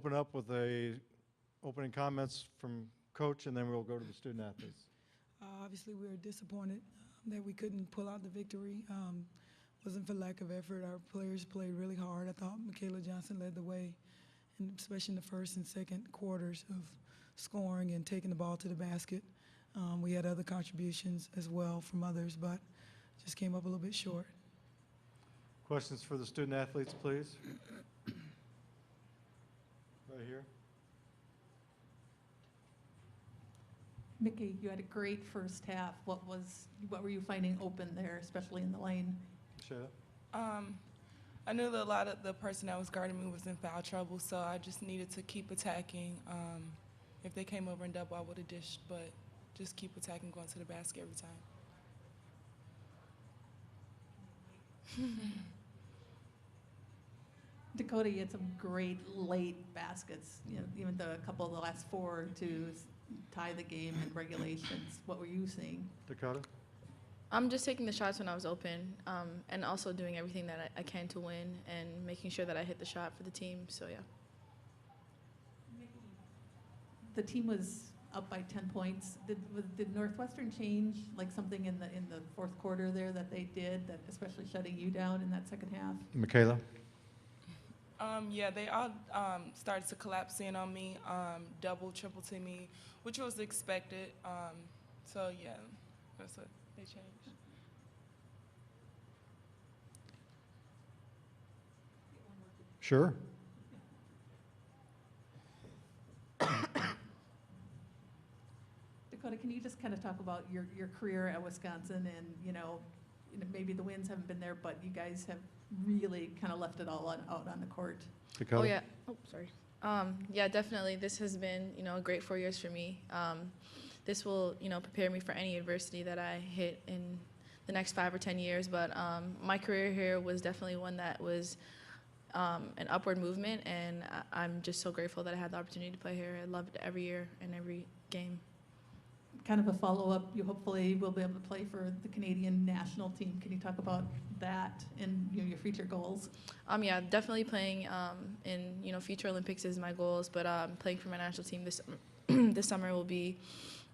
open up with a opening comments from Coach, and then we'll go to the student athletes. Obviously, we were disappointed that we couldn't pull out the victory. Wasn't for lack of effort. Our players played really hard. I thought Michaela Johnson led the way, and especially in the first and second quarters of scoring and taking the ball to the basket. We had other contributions as well from others, but just came up a little bit short. Questions for the student athletes, please? Right here. Mickey, you had a great first half. What were you finding open there, especially in the lane? Shayla? I knew that a lot of the person that was guarding me was in foul trouble, so I just needed to keep attacking. If they came over and double, I would have dished, but just keep attacking, going to the basket every time. Dakota, you had some great late baskets, you know, even a couple of the last 4 to tie the game in regulations. What were you seeing? Dakota? I'm just taking the shots when I was open, and also doing everything that I can to win and making sure that I hit the shot for the team. So yeah. The team was up by 10 points. Did Northwestern change like something in the fourth quarter there that they did, that especially shutting you down in that second half? Michaela? Yeah, they all started to collapse in on me, double, triple to me, which was expected. So yeah, that's what they changed. Sure. Dakota, can you just kind of talk about your career at Wisconsin, and you know, maybe the wins haven't been there, but you guys have really kind of left it all out on the court. Dakota? Oh yeah. Oh, sorry. Yeah, definitely. This has been, a great 4 years for me. This will, prepare me for any adversity that I hit in the next 5 or 10 years. But my career here was definitely one that was an upward movement, and I'm just so grateful that I had the opportunity to play here. I loved every year and every game. Kind of a follow-up, you hopefully will be able to play for the Canadian national team. Can you talk about that and your future goals? Yeah, definitely playing in future Olympics is my goals, but playing for my national team this this summer will be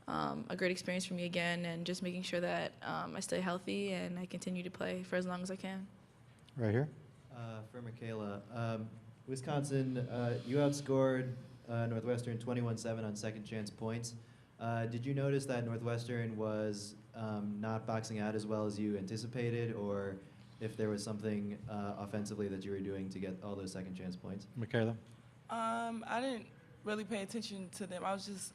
a great experience for me again, and just making sure that I stay healthy and I continue to play for as long as I can. Right here. For Michaela, Wisconsin, you outscored Northwestern 21-7 on second chance points. Did you notice that Northwestern was not boxing out as well as you anticipated, or if there was something offensively that you were doing to get all those second chance points? Michaela? I didn't really pay attention to them. I was just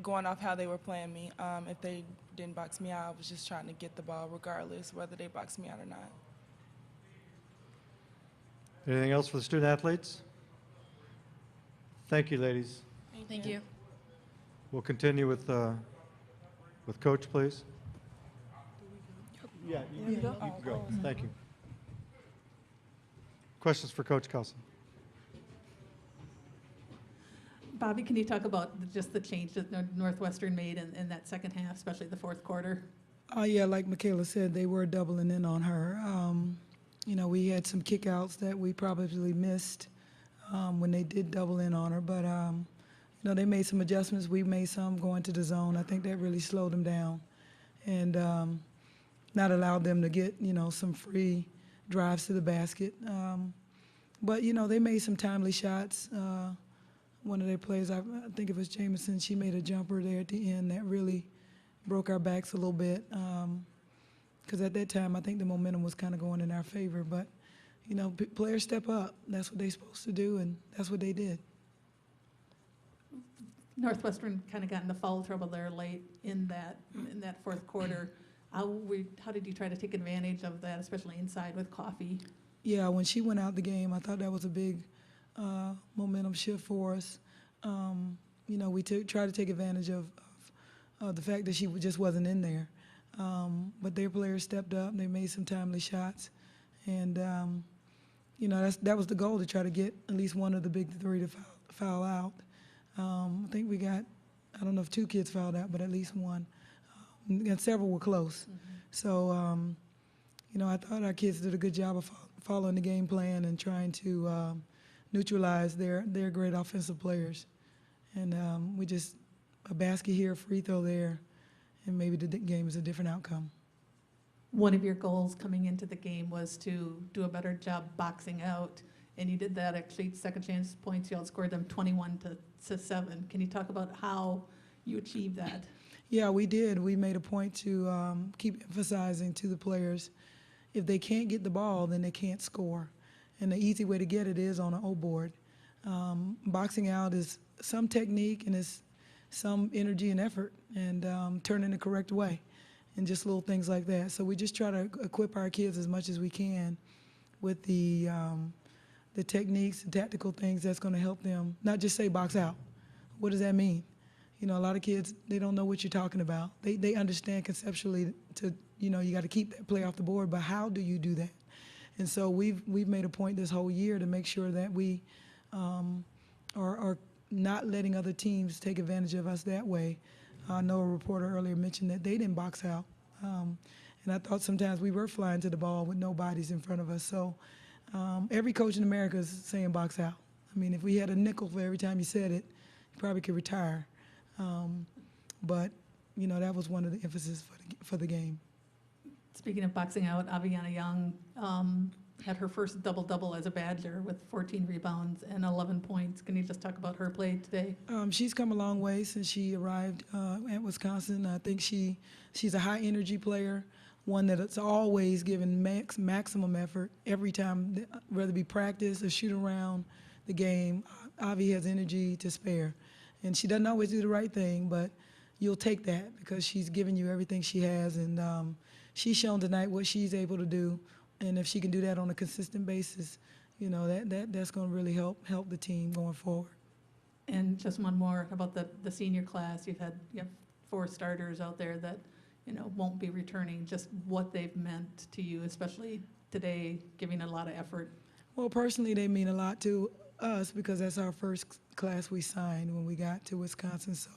going off how they were playing me. If they didn't box me out, I was just trying to get the ball regardless whether they boxed me out or not. Anything else for the student athletes? Thank you, ladies. Thank you. We'll continue with Coach, please. Yeah, you can go. Thank you. Questions for Coach Carlson? Bobby, can you talk about just the change that Northwestern made in that second half, especially the fourth quarter? Yeah, like Michaela said, they were doubling in on her. We had some kickouts that we probably missed when they did double in on her, but they made some adjustments. We made some going to the zone. I think that really slowed them down and not allowed them to get, some free drives to the basket. But, they made some timely shots. One of their players, I think it was Jamison, she made a jumper there at the end that really broke our backs a little bit. Because at that time, I think the momentum was kind of going in our favor. But, players step up. That's what they're supposed to do, and that's what they did. Northwestern kind of got into foul trouble there late in that fourth quarter. How did you try to take advantage of that, especially inside with Coffee? Yeah, when she went out the game, I thought that was a big momentum shift for us. We tried to take advantage of the fact that she just wasn't in there. But their players stepped up. They made some timely shots. And, that was the goal, to try to get at least one of the big three to foul out. I think we got, I don't know if 2 kids fouled out, but at least one. And several were close. Mm-hmm. So, I thought our kids did a good job of following the game plan and trying to neutralize their great offensive players. And we just, a basket here, a free throw there, and maybe the game is a different outcome. One of your goals coming into the game was to do a better job boxing out, and you did that. Actually, second chance points, you outscored them 21-7. Can you talk about how you achieved that? Yeah, we did. We made a point to keep emphasizing to the players, if they can't get the ball, then they can't score. And the easy way to get it is on an O-board. Boxing out is some technique and it's some energy and effort, and turning the correct way, and just little things like that. So we just try to equip our kids as much as we can with the techniques, the tactical things that's going to help them. Not just say box out. What does that mean? You know, a lot of kids, they don't know what you're talking about. They understand conceptually you got to keep that play off the board, but how do you do that? And so we've made a point this whole year to make sure that we are not letting other teams take advantage of us that way. I know a reporter earlier mentioned that they didn't box out. And I thought sometimes we were flying to the ball with no bodies in front of us. So every coach in America is saying box out. I mean, if we had a nickel for every time you said it, you probably could retire. But, that was one of the emphasis for the game. Speaking of boxing out, Aviana Young had her first double-double as a Badger with 14 rebounds and 11 points. Can you just talk about her play today? She's come a long way since she arrived at Wisconsin. I think she's a high-energy player, one that's always given maximum effort every time, whether it be practice or shoot around the game. Avi has energy to spare. And she doesn't always do the right thing, but you'll take that because she's given you everything she has. And she's shown tonight what she's able to do. And if she can do that on a consistent basis, that's going to really help the team going forward. And just one more about the senior class. You have 4 starters out there that won't be returning. Just what they've meant to you, especially today, giving a lot of effort. Well, personally, they mean a lot to us because that's our first class we signed when we got to Wisconsin. So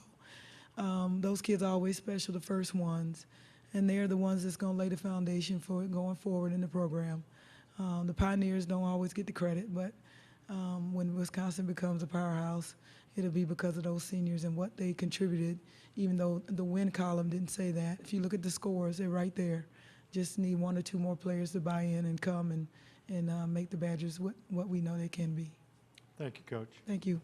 those kids are always special, the first ones. And they're the ones that's going to lay the foundation for it going forward in the program. The pioneers don't always get the credit, but when Wisconsin becomes a powerhouse, it'll be because of those seniors and what they contributed, even though the win column didn't say that. If you look at the scores, they're right there. Just need 1 or 2 more players to buy in and come and make the Badgers what we know they can be. Thank you, Coach. Thank you.